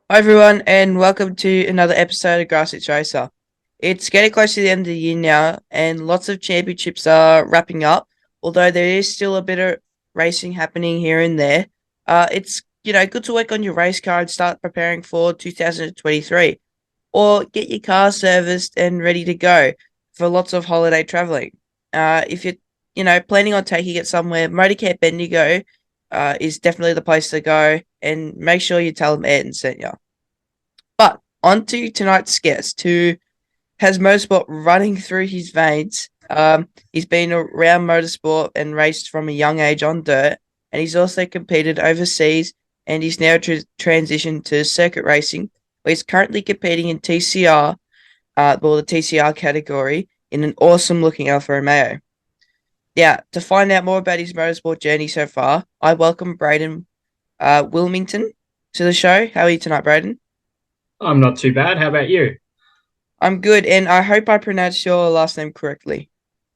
Hi everyone, and welcome to another episode of Grassroots Racer. It's getting close to the end of the year now, and lots of championships are wrapping up. Although there is still a bit of racing happening here and there, it's good to work on your race car and start preparing for 2023, or get your car serviced and ready to go for lots of holiday traveling. If you're planning on taking it somewhere, Motorcare Bendigo is definitely the place to go, and make sure you tell them Ayrton sent you. But on to tonight's guest, who has motorsport running through his veins. He's been around motorsport and raced from a young age on dirt, and he's also competed overseas, and he's now transitioned to circuit racing, where he's currently competing in TCR, the TCR category, in an awesome looking Alfa Romeo. Yeah, to find out more about his motorsport journey so far, I welcome Braydan Willmington to the show. How are you tonight, Braydan? I'm not too bad. How about you? I'm good, and I hope I pronounced your last name correctly.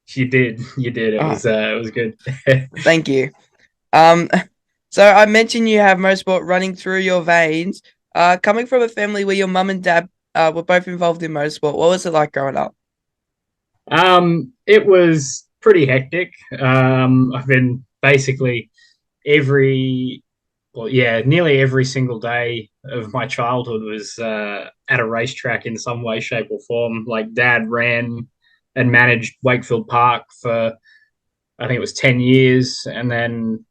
You did. You did. It Oh, was good. thank you. Um, so I mentioned you have motorsport running through your veins. Coming from a family where your mum and dad were both involved in motorsport, what was it like growing up? It was pretty hectic. I've been basically every, nearly every single day of my childhood was at a racetrack in some way, shape, or form. Like dad ran and managed Wakefield Park for I think it was 10 years, and then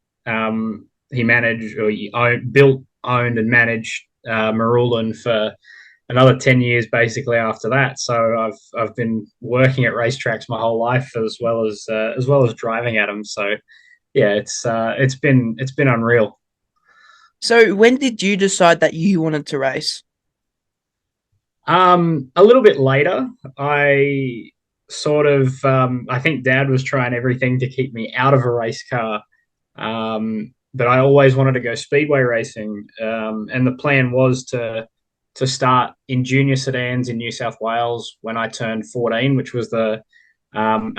he managed or built, owned, and managed Marulan for another 10 years, basically after that. So I've been working at racetracks my whole life, as well as driving at them. So yeah, it's been unreal. So when did you decide that you wanted to race? A little bit later, I sort of I think Dad was trying everything to keep me out of a race car. But I always wanted to go speedway racing, and the plan was to start in junior sedans in New South Wales when I turned 14, which was the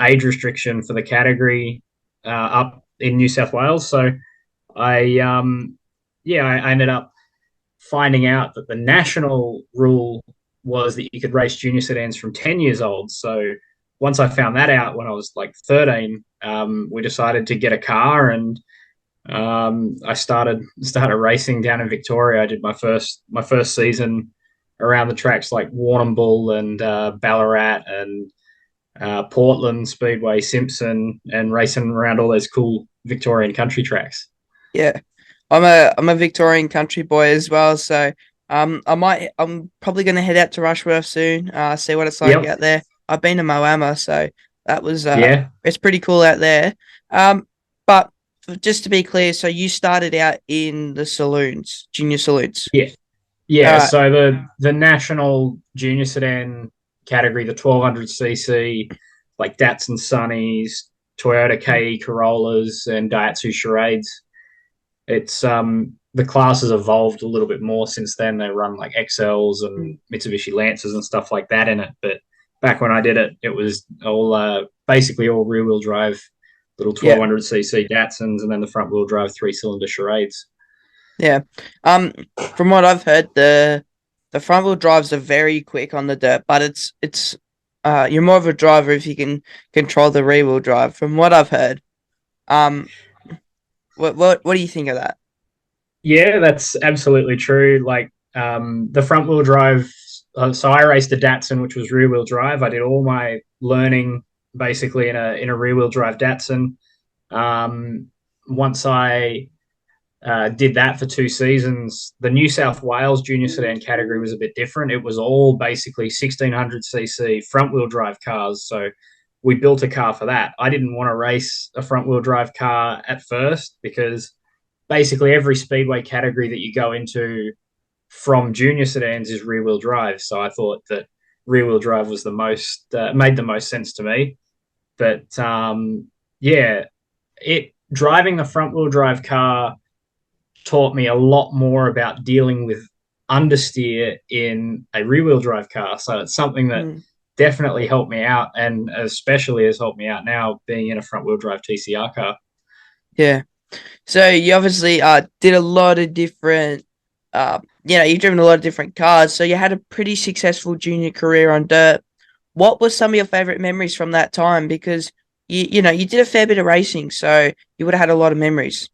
age restriction for the category up in New South Wales. So I I ended up finding out that the national rule was that you could race junior sedans from 10 years old. So once I found that out when I was like 13, we decided to get a car, and I started racing down in Victoria. I did my first season around the tracks like Warrnambool and Ballarat and Portland Speedway, Simpson, and racing around all those cool Victorian country tracks. Yeah, I'm a Victorian country boy as well, so I'm probably gonna head out to Rushworth soon. See what it's like Yep. out there. I've been to Moama, so that was Yeah. it's pretty cool out there. But just to be clear, so you started out in the saloons, junior saloons. Yeah. All Yeah. right. So the national junior sedan category, the 1200cc, like Datsun Sunnies, Toyota KE Corollas, and Daihatsu Charades. It's the class has evolved a little bit more since then. They run like XLs and Mitsubishi Lancers and stuff like that in it. But back when I did it, it was all basically all rear wheel drive, little Yeah, 1200cc Datsuns, and then the front wheel drive 3-cylinder Charades. yeah. Um, from what I've heard, the front wheel drives are very quick on the dirt, but it's you're more of a driver if you can control the rear wheel drive. From what I've heard. Um, what do you think of that? Yeah, that's absolutely true. Like the front wheel drive. So I raced a Datsun, which was rear wheel drive. I did all my learning basically in a rear wheel drive Datsun. Um, Once I did that for 2 seasons, the New South Wales junior sedan category was a bit different. It was all basically 1600cc front wheel drive cars. So we built a car for that. I didn't want to race a front wheel drive car at first because basically every speedway category that you go into from junior sedans is rear wheel drive. So I thought that rear wheel drive was the most made the most sense to me. But yeah, it driving the front wheel drive car taught me a lot more about dealing with understeer in a rear wheel drive car. So it's something that Mm, definitely helped me out, and especially has helped me out now being in a front wheel drive TCR car. yeah. So you obviously did a lot of different you've driven a lot of different cars, so you had a pretty successful junior career on dirt. What were some of your favorite memories from that time? Because you did a fair bit of racing, so you would have had a lot of memories.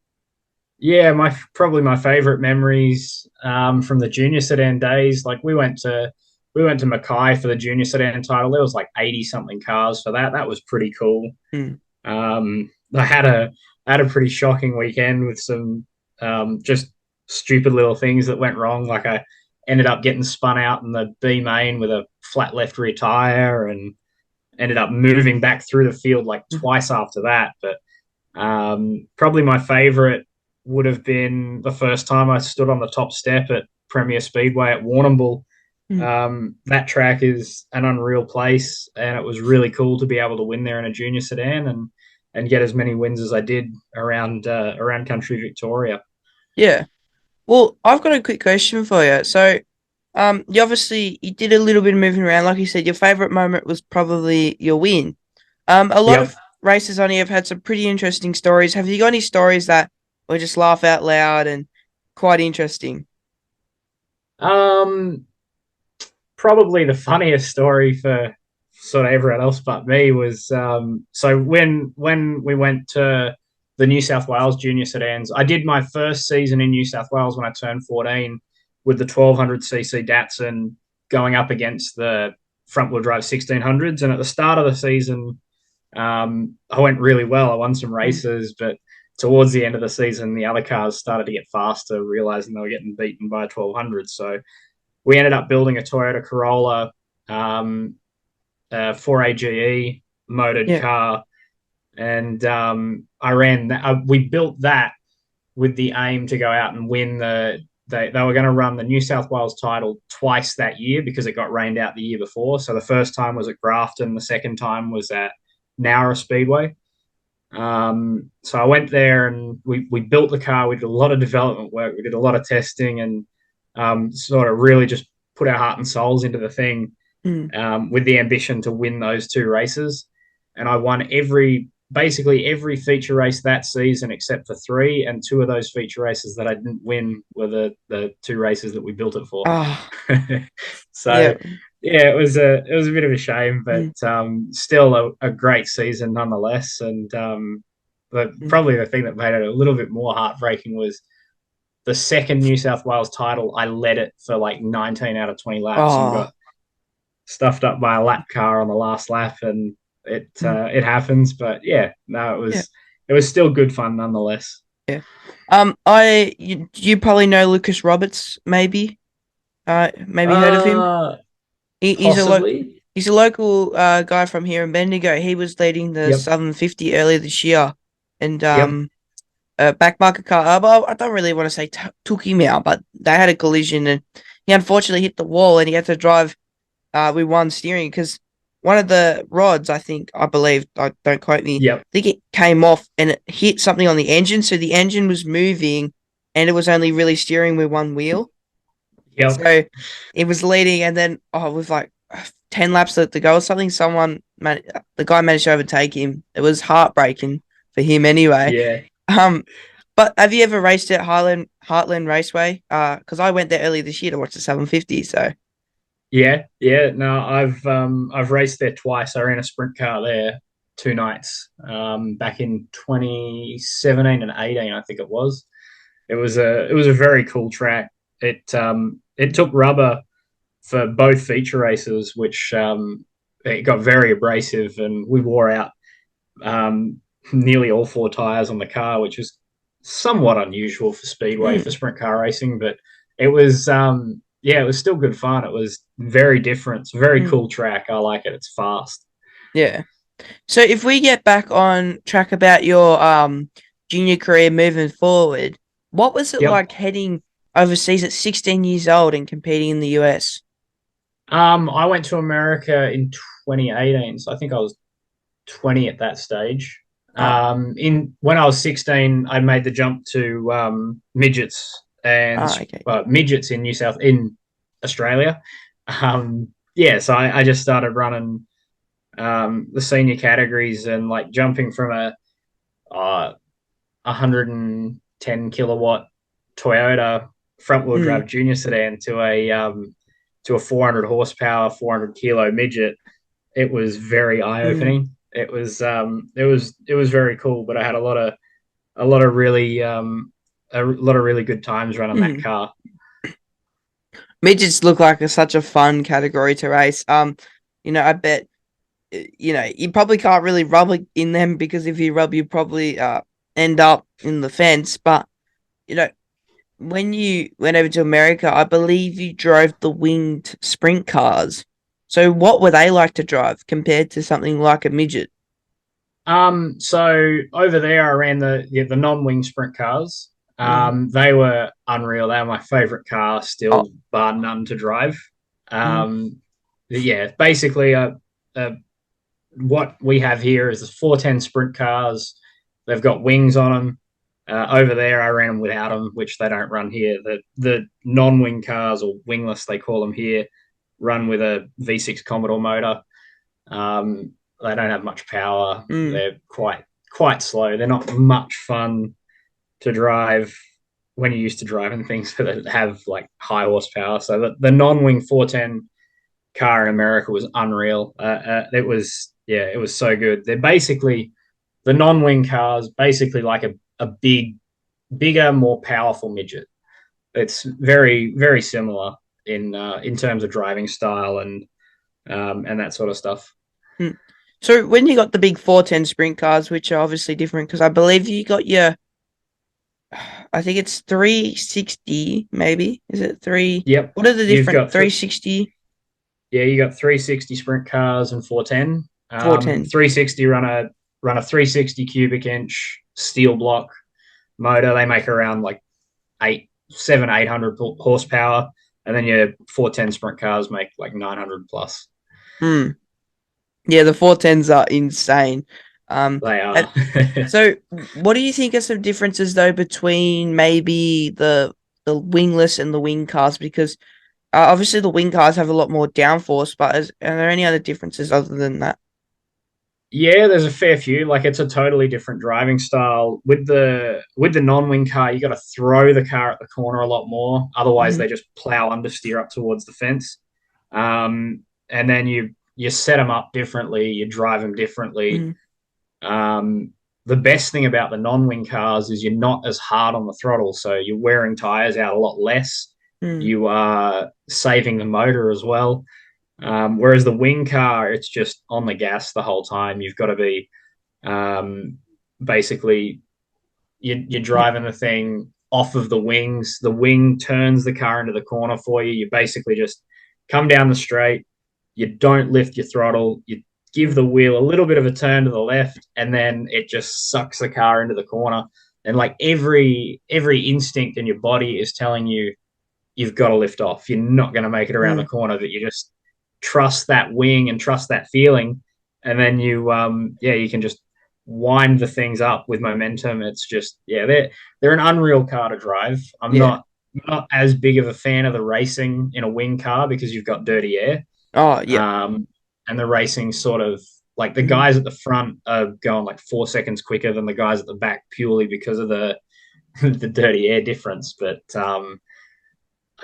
Yeah, my probably my favorite memories from the junior sedan days. Like we went to Mackay for the junior sedan title. There was like 80 something cars for that. That was pretty cool. Hmm. I had a pretty shocking weekend with some just stupid little things that went wrong. Like I ended up getting spun out in the B main with a flat left rear tire, and ended up moving back through the field like twice after that. But probably my favorite would have been the first time I stood on the top step at Premier Speedway at Warrnambool. Hmm. That track is an unreal place, and it was really cool to be able to win there in a junior sedan and get as many wins as I did around country Victoria. Yeah. Well, I've got a quick question for you. So, you did a little bit of moving around, like you said. Your favorite moment was probably your win. A lot Yep. of racers on here have had some pretty interesting stories. Have you got any stories that were just laugh out loud and quite interesting? Um, Probably the funniest story for sort of everyone else but me was so when we went to the New South Wales junior sedans. I did my first season in New South Wales when I turned 14 with the 1200cc Datsun going up against the front wheel drive 1600s. And at the start of the season, I went really well. I won some Mm. races, but towards the end of the season, the other cars started to get faster, realizing they were getting beaten by 1200. So we ended up building a Toyota Corolla, 4AGE motored Yeah. car, and I ran that. We built that with the aim to go out and win the. They were going to run the New South Wales title twice that year because it got rained out the year before. So the first time was at Grafton, the second time was at Nowra Speedway. So I went there and we built the car. We did a lot of development work. We did a lot of testing, and sort of really just put our heart and souls into the thing, Mm. with the ambition to win those two races. And I won basically every feature race that season except for three, and two of those feature races that I didn't win were the two races that we built it for. Ah, So yeah. yeah, it was a bit of a shame, but Mm. still a great season nonetheless. And but Mm. probably the thing that made it a little bit more heartbreaking was the second New South Wales title. I led it for like 19 out of 20 laps and Oh. got stuffed up by a lap car on the last lap, and it Mm. it happens. But yeah, no, Yeah. it was still good fun nonetheless. Yeah. You probably know Lucas Roberts, maybe. Maybe heard of him. Uh, He's a Possibly. he's a local guy from here in Bendigo. He was leading the Yep. Southern 50 earlier this year, and Yep. backmarker car. Well, I don't really want to say took him out, but they had a collision, and he unfortunately hit the wall, and he had to drive with one steering because one of the rods, I believe, don't quote me, Yep. I think it came off and it hit something on the engine, so the engine was moving, and it was only really steering with one wheel. Yep. So it was leading, and then with like 10 laps to go or something, the guy managed to overtake him. It was heartbreaking for him anyway. Yeah. Um, but have you ever raced at Heartland Raceway? Because I went there earlier this year to watch the 750. So Yeah. Yeah. No, I've raced there twice. I ran a sprint car there 2 nights. Back in 2017 and 18, I think it was. It was a very cool track. It took rubber for both feature races, which it got very abrasive, and we wore out um, nearly all four tires on the car, which was somewhat unusual for speedway for mm, sprint car racing. But it was yeah, it was still good fun. It was very different. It's a very mm, cool track. I like it. It's fast. yeah. So if we get back on track about your junior career moving forward, what was it Yep. like heading overseas at 16 years old and competing in the US? I went to America in 2018, so I think I was 20 at that stage. Ah, In when I was 16, I made the jump to midgets and okay. midgets in Australia. Yeah, so I just started running the senior categories, and like jumping from a 110 kilowatt Toyota front wheel Mm, drive junior sedan to a 400 horsepower, 400 kilo midget, it was very eye mm, opening. It was very cool, but I had a lot of really a lot of really good times running that mm. car. Midgets look like such a fun category to race. I bet you probably can't really rub in them because if you rub, you probably end up in the fence. But you know, when you went over to America, I believe you drove the winged sprint cars. So what were they like to drive compared to something like a midget? So over there, I ran the non-wing sprint cars. Mm, They were unreal. They were my favorite car, oh, still bar none to drive. mm, Um, yeah, basically, what we have here is the 410 sprint cars. They've got wings on them. Over there, I ran them without them, which they don't run here. The non-wing cars, or wingless, they call them here, run with a V6 Commodore motor. Um, they don't have much power. mm, They're quite slow. They're not much fun to drive when you're used to driving things that have like high horsepower. So the non-wing 410 car in America was unreal. It was it was so good. They're basically the non-wing cars, basically like a bigger, more powerful midget. It's very similar in terms of driving style and that sort of stuff. mm. So when you got the big 410 sprint cars, which are obviously different, because I believe you got your, I think it's 360, maybe. Is it three? Yep, What are the you've different got 360, yeah, you got 360 sprint cars and 410. 410? 360 run a 360 cubic inch steel block motor. They make around like 800 horsepower, and then your 410 sprint cars make like 900 plus. Hmm. Yeah, the 410s are insane. Um, They ha- are. so what do you think are some differences though between maybe the wingless and the wing cars? Because obviously the wing cars have a lot more downforce, but are there any other differences other than that? Yeah, there's a fair few. Like it's a totally different driving style. With the non-wing car, you got to throw the car at the corner a lot more. Otherwise, Hmm. they just plow understeer up towards the fence. And then you set them up differently. You drive them differently. Hmm. Um, the best thing about the non-wing cars is you're not as hard on the throttle, so you're wearing tires out a lot less. Hmm. You are saving the motor as well. Whereas the wing car, it's just on the gas the whole time. You've got to be um, basically you're Yeah. driving the thing off of the wings. The wing turns the car into the corner for you. You basically just come down the straight. You don't lift your throttle. You give the wheel a little bit of a turn to the left, and then it just sucks the car into the corner. And like every instinct in your body is telling you you've got to lift off. You're not going to make it around the Hmm. corner. That you just trust that wing and trust that feeling, and then you can just wind the things up with momentum. It's just they're an unreal car to drive. I'm Yeah. not as big of a fan of the racing in a wing car because you've got dirty air, Oh, yeah. um, and the racing sort of like the Hmm. guys at the front are going like 4 seconds quicker than the guys at the back purely because of the the dirty air difference. But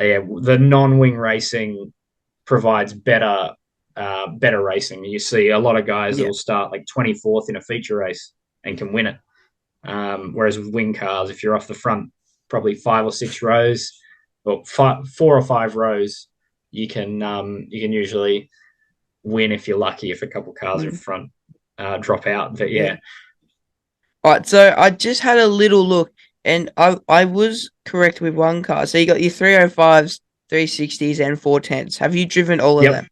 yeah, the non-wing racing provides better racing. You see a lot of guys that Yeah. will start like 24th in a feature race and can win it. Whereas with wing cars, if you're off the front, probably 5 or 6 rows, or 4 or 5 rows, you can usually win if you're lucky. If a couple cars in Hmm. front drop out, but Yeah. yeah, All right. So I just had a little look, and I was correct with one car. So you got your 305s, 360s, and 410s. Have you driven all of yep. them?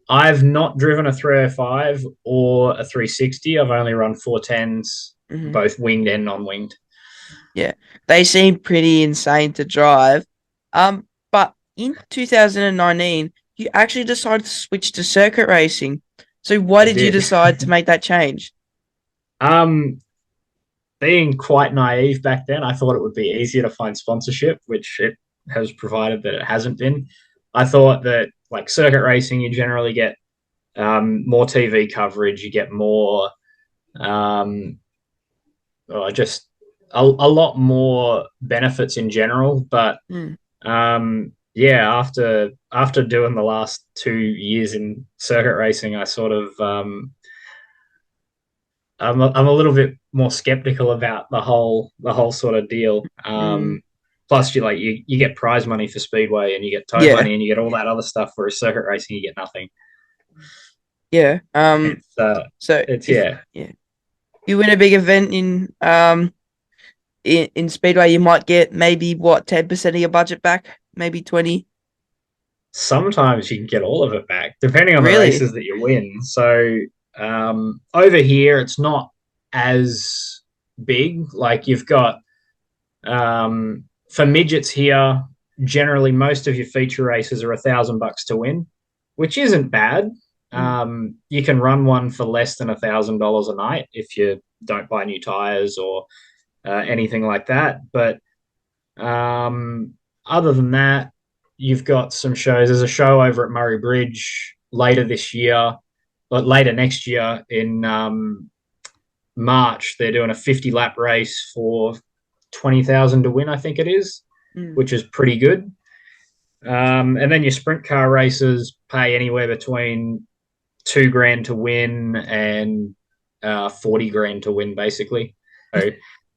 I've not driven a 305 or a 360. I've only run 410s, Hmm. both winged and non-winged. Yeah, they seem pretty insane to drive. But in 2019, you actually decided to switch to circuit racing. So why I did you did. decide to make that change? um, Being quite naive back then, I thought it would be easier to find sponsorship, which it has provided that it hasn't been. I thought that like circuit racing, you generally get more TV coverage, you get more, um, just a lot more benefits in general. But Mm, yeah, after doing the last 2 years in circuit racing, I sort of I'm a little bit more skeptical about the whole sort of deal. mm, Plus, you get prize money for speedway, and you get tow yeah, money, and you get all that other stuff. Whereas circuit racing, you get nothing. yeah. It's So it's if yeah. yeah, you win a big event in Speedway, you might get maybe what 10% of your budget back, maybe 20. Sometimes you can get all of it back, depending on the Really? races that you win. So over here, it's not as big. Like you've got for midgets here, generally most of your feature races are $1,000 to win, which isn't bad. Mm, You can run one for less than $1,000 a night if you don't buy new tires or anything like that. But um, other than that, you've got some shows. There's a show over at Murray Bridge later this year, but later next year in March. They're doing a 50 lap race for 20,000 to win, I think it is, mm. which is pretty good. And then your sprint car races pay anywhere between 2 grand to win and 40 grand to win, basically. So,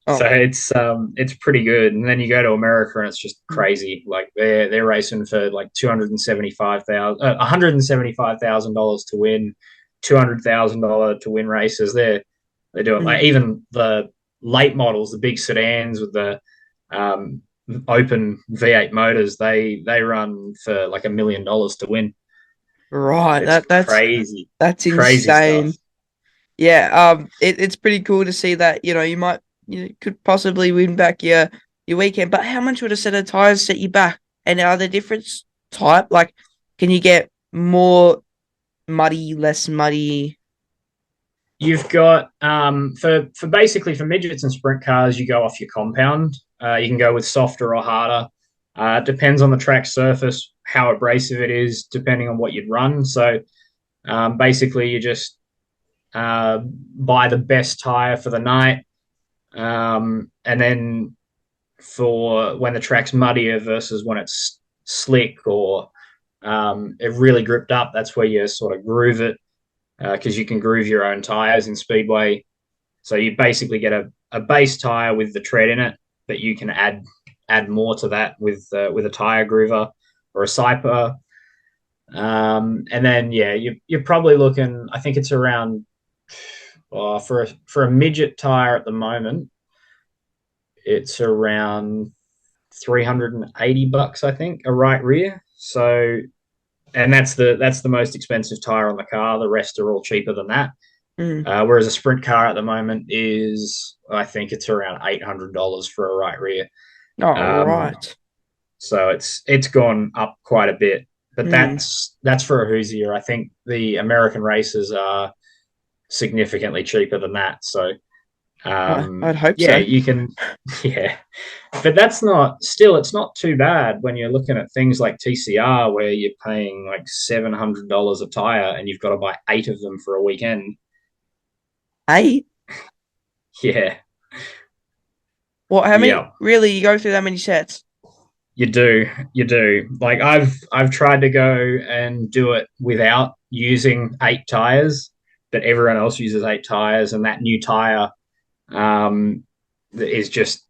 Oh, so it's pretty good. And then you go to America and it's just mm. crazy. Like they're racing for like $175,000 to win, $200,000 to win races. They do it like Mm. even the late models, the big sedans with the um, open V8 motors. They run for like $1 million to win. Right. It's crazy, That's crazy stuff. insane. Yeah. It's pretty cool to see that, you could possibly win back your weekend. But how much would a set of tires set you back? And are there different type? Like, can you get more muddy, less muddy? You've got for basically for midgets and sprint cars, you go off your compound. You can go with softer or harder. It depends on the track surface, how abrasive it is, depending on what you'd run. So basically, you just buy the best tire for the night, and then for when the track's muddier versus when it's slick or it really gripped up, that's where you sort of groove it because you can groove your own tires in speedway. So you basically get a base tire with the tread in it, but you can add more to that with a tire groover or a siper. And then yeah, you're probably looking. I think it's around for a midget tire at the moment. It's around $380, I think, a right rear. So, and that's the most expensive tire on the car. The rest are all cheaper than that. Mm. Whereas a sprint car at the moment is, I think it's around $800 for a right rear. Oh, Um, right. so it's gone up quite a bit, but Mm. that's for a Hoosier. I think the American races are significantly cheaper than that. So I'd hope yeah, so. you can, yeah, but that's not still. It's not too bad when you're looking at things like TCR where you're paying like $700 a tire and you've got to buy 8 of them for a weekend. Hey, Yeah, what? How many? yeah. Really, you go through that many sets? You do, you do. Like I've tried to go and do it without using 8 tires, but everyone else uses 8 tires, and that new tire um, is just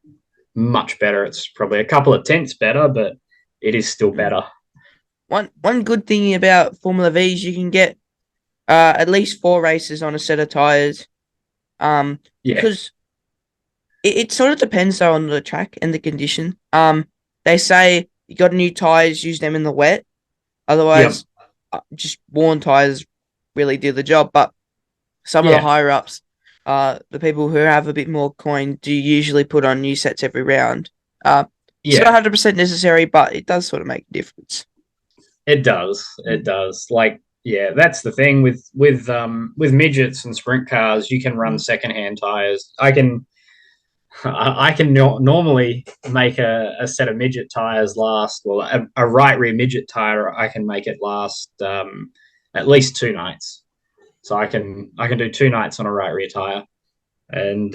much better. It's probably a couple of tenths better, but it is still Mm. better. One good thing about Formula V is you can get at least 4 races on a set of tires. Yeah, Because it sort of depends though on the track and the condition. They say you got new tires, use them in the wet. yep, Otherwise, just worn tires really do the job. But some of the yeah, higher ups, the people who have a bit more coin, do usually put on new sets every round. It's not yeah. 100% necessary, but it does sort of make a difference. It does. It Mm, does. Like, yeah, that's the thing with midgets and sprint cars. You can run mm, secondhand tires. I can normally make a set of midget tires last. Well, a right rear midget tire, I can make it last at least 2 nights. So I can do 2 nights on a right rear tire, and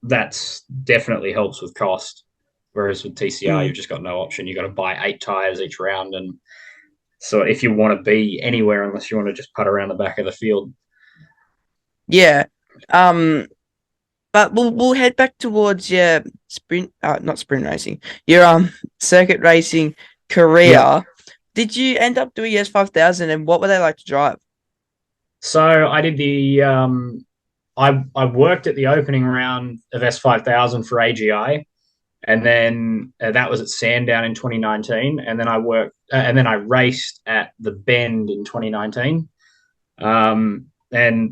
that's definitely helps with cost. Whereas with TCR, Mm. you've just got no option. You've got to buy 8 tires each round, and so if you want to be anywhere, unless you want to just putt around the back of the field. Yeah. Um, but we'll head back towards your sprint, not sprint racing, your circuit racing Yep. career. Did you end up doing S5000, and what were they like to drive? So I did the I worked at the opening round of S5000 for AGI, and then that was at Sandown in 2019, and then I raced at the Bend in 2019, and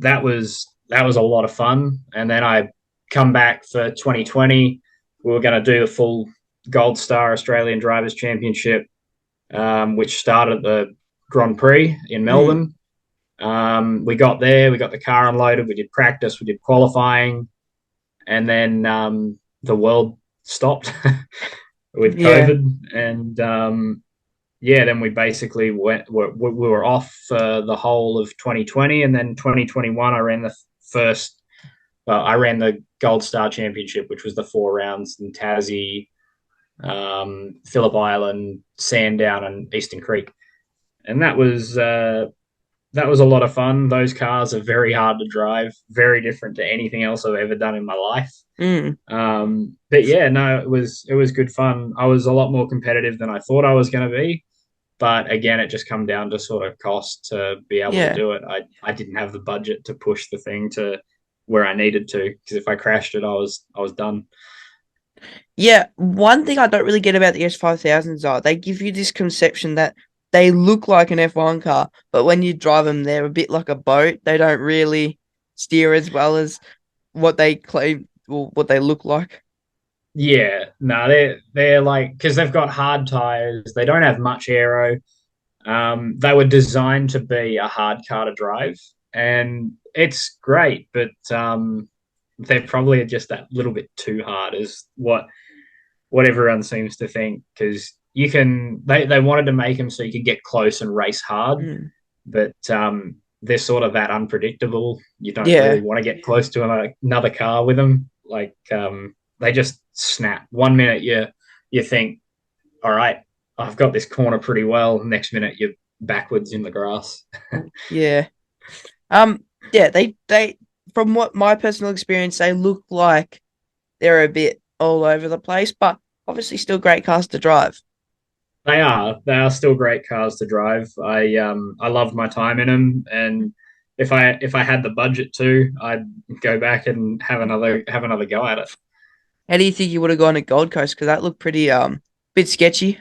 that was a lot of fun. And then I come back for 2020. We were going to do the full Gold Star Australian Drivers Championship, which started at the Grand Prix in Mm. Melbourne. We got there, we got the car unloaded, we did practice, we did qualifying, and then the world stopped with Yeah. COVID, and yeah, then we basically we were off for the whole of 2020, and then 2021 I ran the first. I ran the Gold Star Championship, which was the 4 rounds in Tassie, Phillip Island, Sandown, and Eastern Creek, and that was a lot of fun. Those cars are very hard to drive, very different to anything else I've ever done in my life. Mm. But yeah, no, it was good fun. I was a lot more competitive than I thought I was going to be, but again, it just come down to sort of cost to be able to Yeah. do it. I didn't have the budget to push the thing to where I needed to, because if I crashed it, I was done. Yeah, one thing I don't really get about the S5000s are they give you this conception that they look like an F1 car, but when you drive them, they're a bit like a boat. They don't really steer as well as what they claim or what they look like. Yeah, no, they're like, because they've got hard tires, they don't have much aero. They were designed to be a hard car to drive, and it's great, but they're probably just that little bit too hard, is what everyone seems to think. Because they wanted to make them so you could get close and race hard, Mm. but they're sort of that unpredictable. You don't really Yeah, want to get close to another car with them. Like they just snap. One minute you think, all right, I've got this corner pretty well. Next minute you're backwards in the grass. yeah. Um, yeah, they from what my personal experience, they look like they're a bit all over the place, but obviously still great cars to drive. They are still great cars to drive. I loved my time in them, and if I had the budget to, I'd go back and have another go at it. How do you think you would have gone to Gold Coast? Because that looked pretty bit sketchy.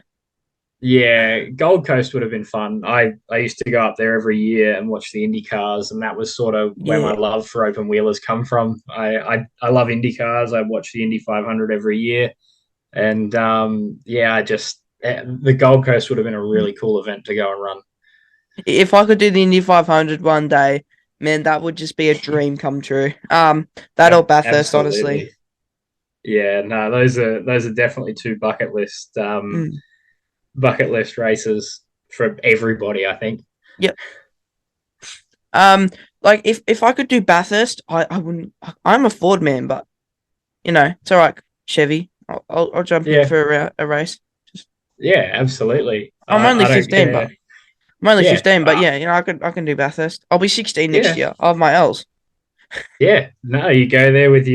Yeah, Gold Coast would have been fun. I used to go up there every year and watch the Indy cars, and that was sort of where my Yeah. love for open wheelers come from. I love Indy cars. I watch the Indy 500 every year, and yeah, the Gold Coast would have been a really cool event to go and run. If I could do the Indy 500 one day, man, that would just be a dream come true. That or Bathurst, honestly. Absolutely. Yeah, no, those are definitely two Mm. bucket list races for everybody, I think. Yep. Um, like if I could do Bathurst, I wouldn't. I'm a Ford man, but it's all right. Chevy, I'll jump in Yeah, for a race. Just, yeah, absolutely. I'm only I don't 15, but care. I'm only Yeah, 15, but yeah, I can do Bathurst. I'll be 16 next yeah, year. I'll have my L's. yeah. No, you go there with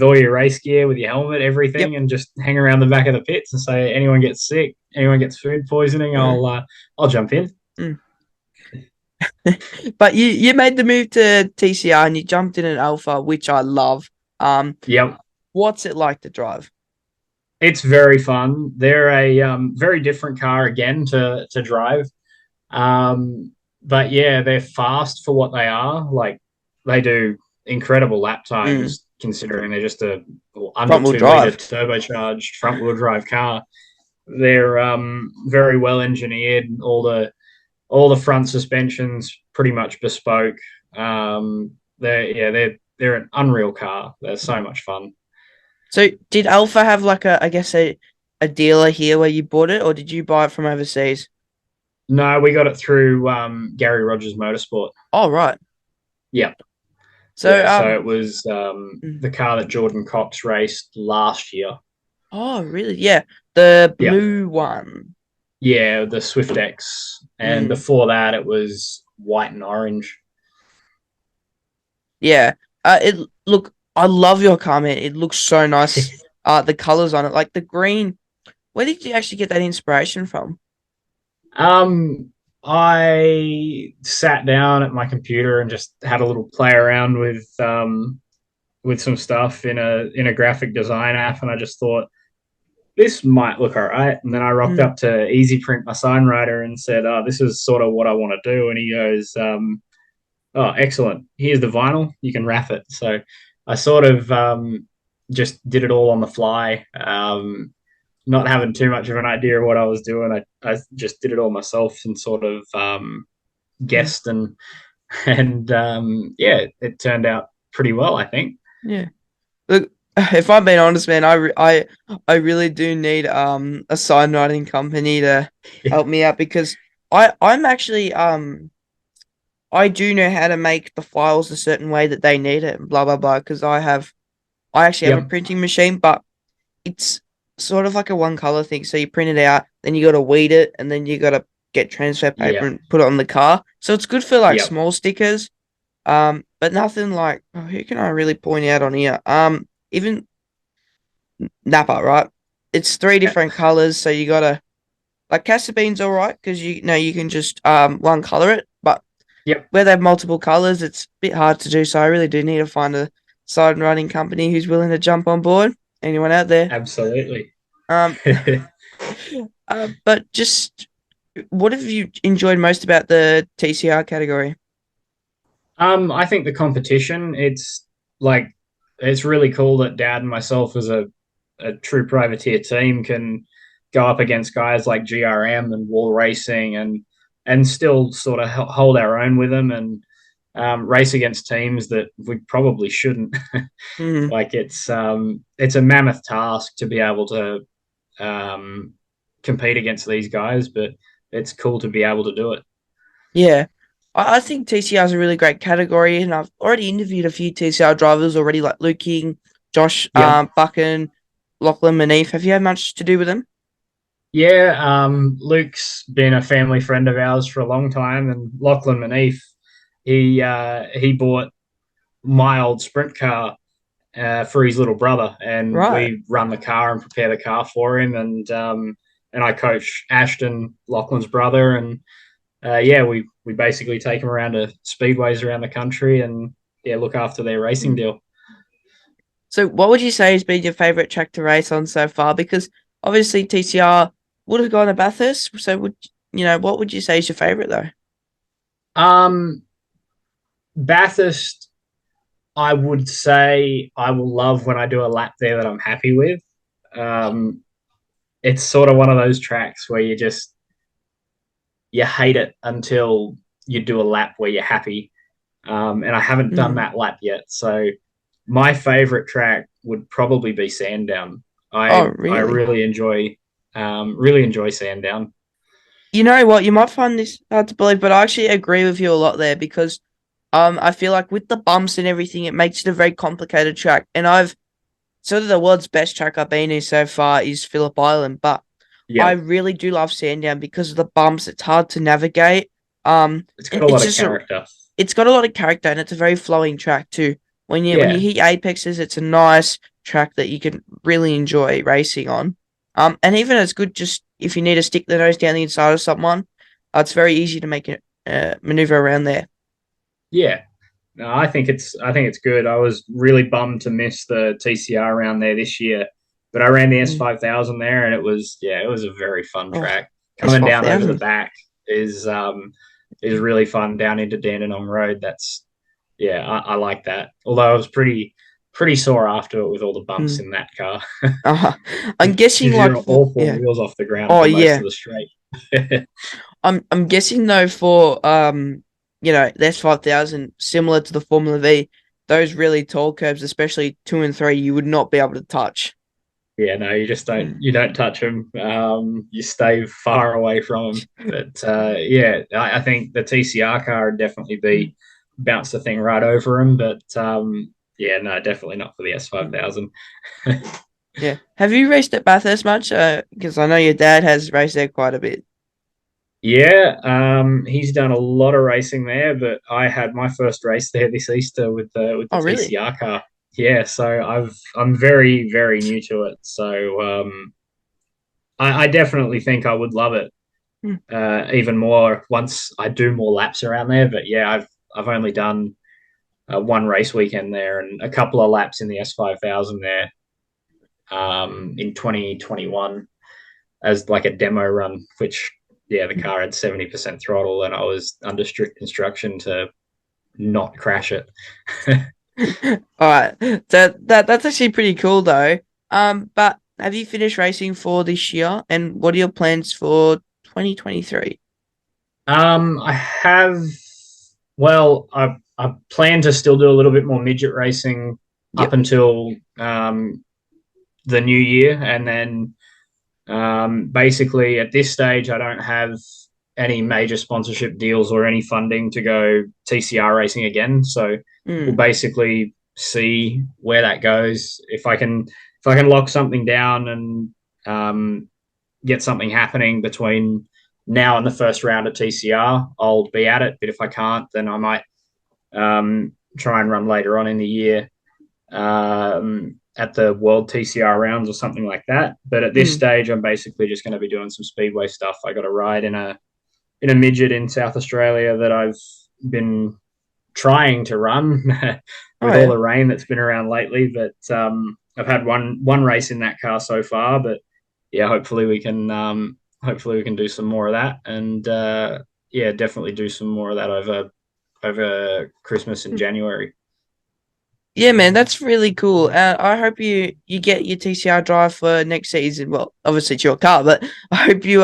all your race gear, with your helmet, Yep. everything, and just hang around the back of the pits and say, anyone gets sick, anyone gets food poisoning, Mm. I'll jump in. Mm. But you made the move to TCR and you jumped in an Alpha, which I love. Yep. What's it like to drive? It's very fun. They're a very different car again to drive. But yeah, they're fast for what they are. Like they do incredible lap Mm. times considering they're just a under Front wheel 2 liter drive. turbocharged front wheel drive car. They're very well engineered. All the front suspensions pretty much bespoke. They're an unreal car. They're so much fun. So did Alpha have like I guess a dealer here where you bought it, or did you buy it from overseas? No, we got it through Gary Rogers Motorsport. Oh, right. Yeah. So Yeah, so it was mm, the car that Jordan Cox raced last year. oh really? Yeah, the Yeah, blue one. yeah, the Swift X, and Mm, before that it was white and orange. yeah. It look. I love your car, man. It looks so nice. The colors on it, like the green. Where did you actually get that inspiration from? Um, I sat down at my computer and just had a little play around with some stuff in a graphic design app, and I just thought this might look all right. And then I rocked Mm, up to Easy Print, my sign writer, and said, "Oh, this is sort of what I want to do." And he goes, "Oh, excellent. Here's the vinyl. You can wrap it." So I sort of just did it all on the fly, not having too much of an idea of what I was doing. I just did it all myself and sort of mm, guessed and yeah, it turned out pretty well, I think. yeah. Look, if I'm being honest, man, I really do need a sign writing company to help me out because I'm actually I do know how to make the files a certain way that they need it and blah blah blah because I actually have a Yep, printing machine, but it's sort of like a one color thing. So you print it out, then you got to weed it, and then you got to get transfer paper yeah, and put it on the car. So it's good for like yep, small stickers. But nothing like who can I really point out on here? Even Napa, right? It's three different colors, so you gotta like Casabine's all right because you know you can just one color it, but yep, where they have multiple colors, it's a bit hard to do. So I really do need to find a side writing company who's willing to jump on board. Anyone out there? absolutely. Um, but just what have you enjoyed most about the TCR category? I think the competition, like it's really cool that Dad and myself as a true privateer team can go up against guys like GRM and Wall Racing and still sort of hold our own with them and race against teams that we probably shouldn't. Mm, Like it's a mammoth task to be able to um, compete against these guys, but it's cool to be able to do it. yeah. I think TCR is a really great category, and I've already interviewed a few TCR drivers already, like Luke King, Josh Yep. Buchan, Lachlan Manif. Have you had much to do with them? Yeah, Luke's been a family friend of ours for a long time, and Lachlan Manif, he bought my old sprint car for his little brother, and Right. we run the car and prepare the car for him, and I coach Ashton, Lachlan's brother, and yeah, we basically take them around to speedways around the country, and yeah, look after their racing Hmm. deal. So, what would you say has been your favorite track to race on so far? Because obviously TCR would have gone to Bathurst. So, would you know what would you say is your favorite though? Um, Bathurst, I would say I will love when I do a lap there that I'm happy with. Um, it's sort of one of those tracks where you hate it until you do a lap where you're happy. And I haven't done Hmm. that lap yet. So my favorite track would probably be Sandown. Oh, I really? really enjoy Sandown. You know what? You might find this hard to believe, but I actually agree with you a lot there because I feel like with the bumps and everything, it makes it a very complicated track. And I've sort of the world's best track I've been in so far is Phillip Island, but I Yep, really do love Sandown because of the bumps. It's hard to navigate. it's got And a it's lot of just a character. it's got a lot of character and it's a very flowing track too. When you Yeah, hit apexes, it's a nice track that you can really enjoy racing on. And even it's good just if you need to stick the nose down the inside of someone, it's very easy to make a maneuver around there. yeah. No, I think it's good. I was really bummed to miss the TCR round there this year, but I ran the Mm. S5000 there, and it was a very fun Oh, track. it's Coming down over the 5,000. back is really fun down into Dandenong Road. That's yeah, I like that. Although I was pretty sore after it with all the bumps Mm. in that car Uh-huh. I'm guessing because like you're for all four yeah. wheels off the ground Oh for most of yeah. the straight. I'm guessing though for you know, that's 5,000 similar to the Formula V, those really tall curbs, especially 2 and 3, you would not be able to touch. Yeah, no, Mm. you don't touch them. You stay far away from them. But yeah, I think the TCR car would definitely Mm. be bounce the thing right over him. But yeah, no, definitely not for the Mm. S5000. Yeah. Have you raced at Bathurst much? Because I know your dad has raced there quite a bit. Yeah, he's done a lot of racing there, but I had my first race there this Easter with the Oh, really? TCR car. Yeah, so I'm very very new to it. So I definitely think I would love it Mm. even more once I do more laps around there. But yeah, I've only done one race weekend there and a couple of laps in the S5000 there in 2021 as like a demo run, which yeah, the car had 70% throttle and I was under strict instruction to not crash it. All right. That's actually pretty cool though. But have you finished racing for this year? And what are your plans for 2023? I have, well, I plan to still do a little bit more midget racing up Yep. until the new year. And then basically at this stage, I don't have any major sponsorship deals or any funding to go TCR racing again. So we'll Mm. basically see where that goes. If I can lock something down and get something happening between now and the first round of TCR, I'll be at it. But if I can't, then I might try and run later on in the year at the World TCR rounds or something like that. But at this Mm. stage, I'm basically just going to be doing some speedway stuff. I got a ride in a midget in South Australia that I've been trying to run Oh with all yeah. the rain that's been around lately. But I've had one race in that car so far. But yeah, hopefully we can do some more of that, and yeah, definitely do some more of that over Christmas and January. Yeah, man, that's really cool. I hope you get your TCR drive for next season. Well, obviously it's your car, but I hope you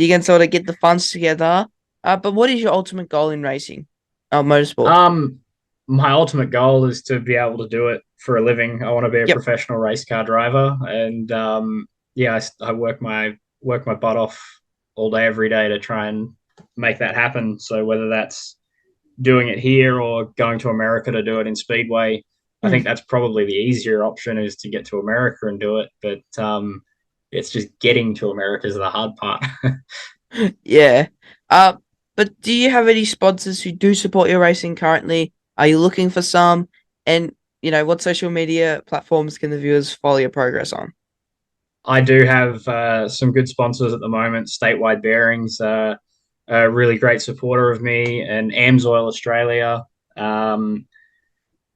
can sort of get the funds together. But what is your ultimate goal in racing? Oh, motorsport. Um, my ultimate goal is to be able to do it for a living. I want to be a Yep. professional race car driver, and yeah, I work my butt off all day, every day to try and make that happen. So whether that's doing it here or going to America to do it in Speedway, I think Mm. that's probably the easier option is to get to America and do it. But it's just getting to America is the hard part. Yeah. Uh, but do you have any sponsors who do support your racing currently? Are you looking for some? And what social media platforms can the viewers follow your progress on? I do have some good sponsors at the moment. Statewide Bearings, a really great supporter of me, and Amsoil Australia. Um,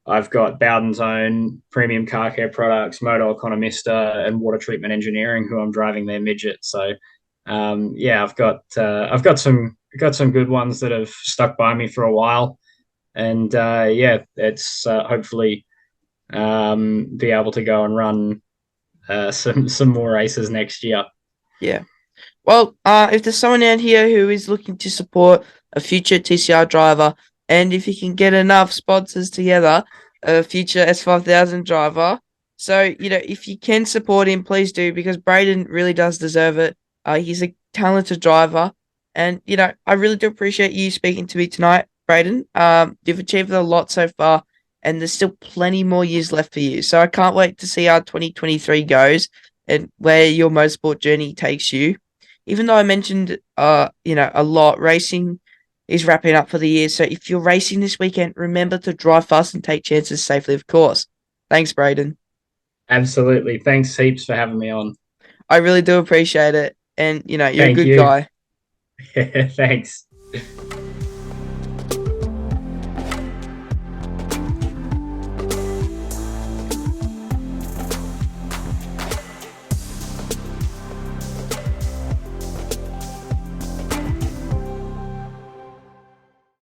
I've got Bowden's Own Premium Car Care Products, Moto Economista, and Water Treatment Engineering, who I'm driving their midget. So, yeah, I've got some good ones that have stuck by me for a while, and yeah, it's hopefully be able to go and run some more races next year. Yeah. Well, if there's someone out here who is looking to support a future TCR driver, and if you can get enough sponsors together, a future S5000 driver, so if you can support him, please do because Braydan really does deserve it. He's a talented driver, and I really do appreciate you speaking to me tonight, Braydan. You've achieved a lot so far, and there's still plenty more years left for you. So I can't wait to see how 2023 goes and where your motorsport journey takes you. Even though I mentioned a lot, racing is wrapping up for the year. So if you're racing this weekend, remember to drive fast and take chances safely, of course. Thanks, Braydan. Absolutely. Thanks heaps for having me on. I really do appreciate it. And you're a Thank good you. guy. Thanks.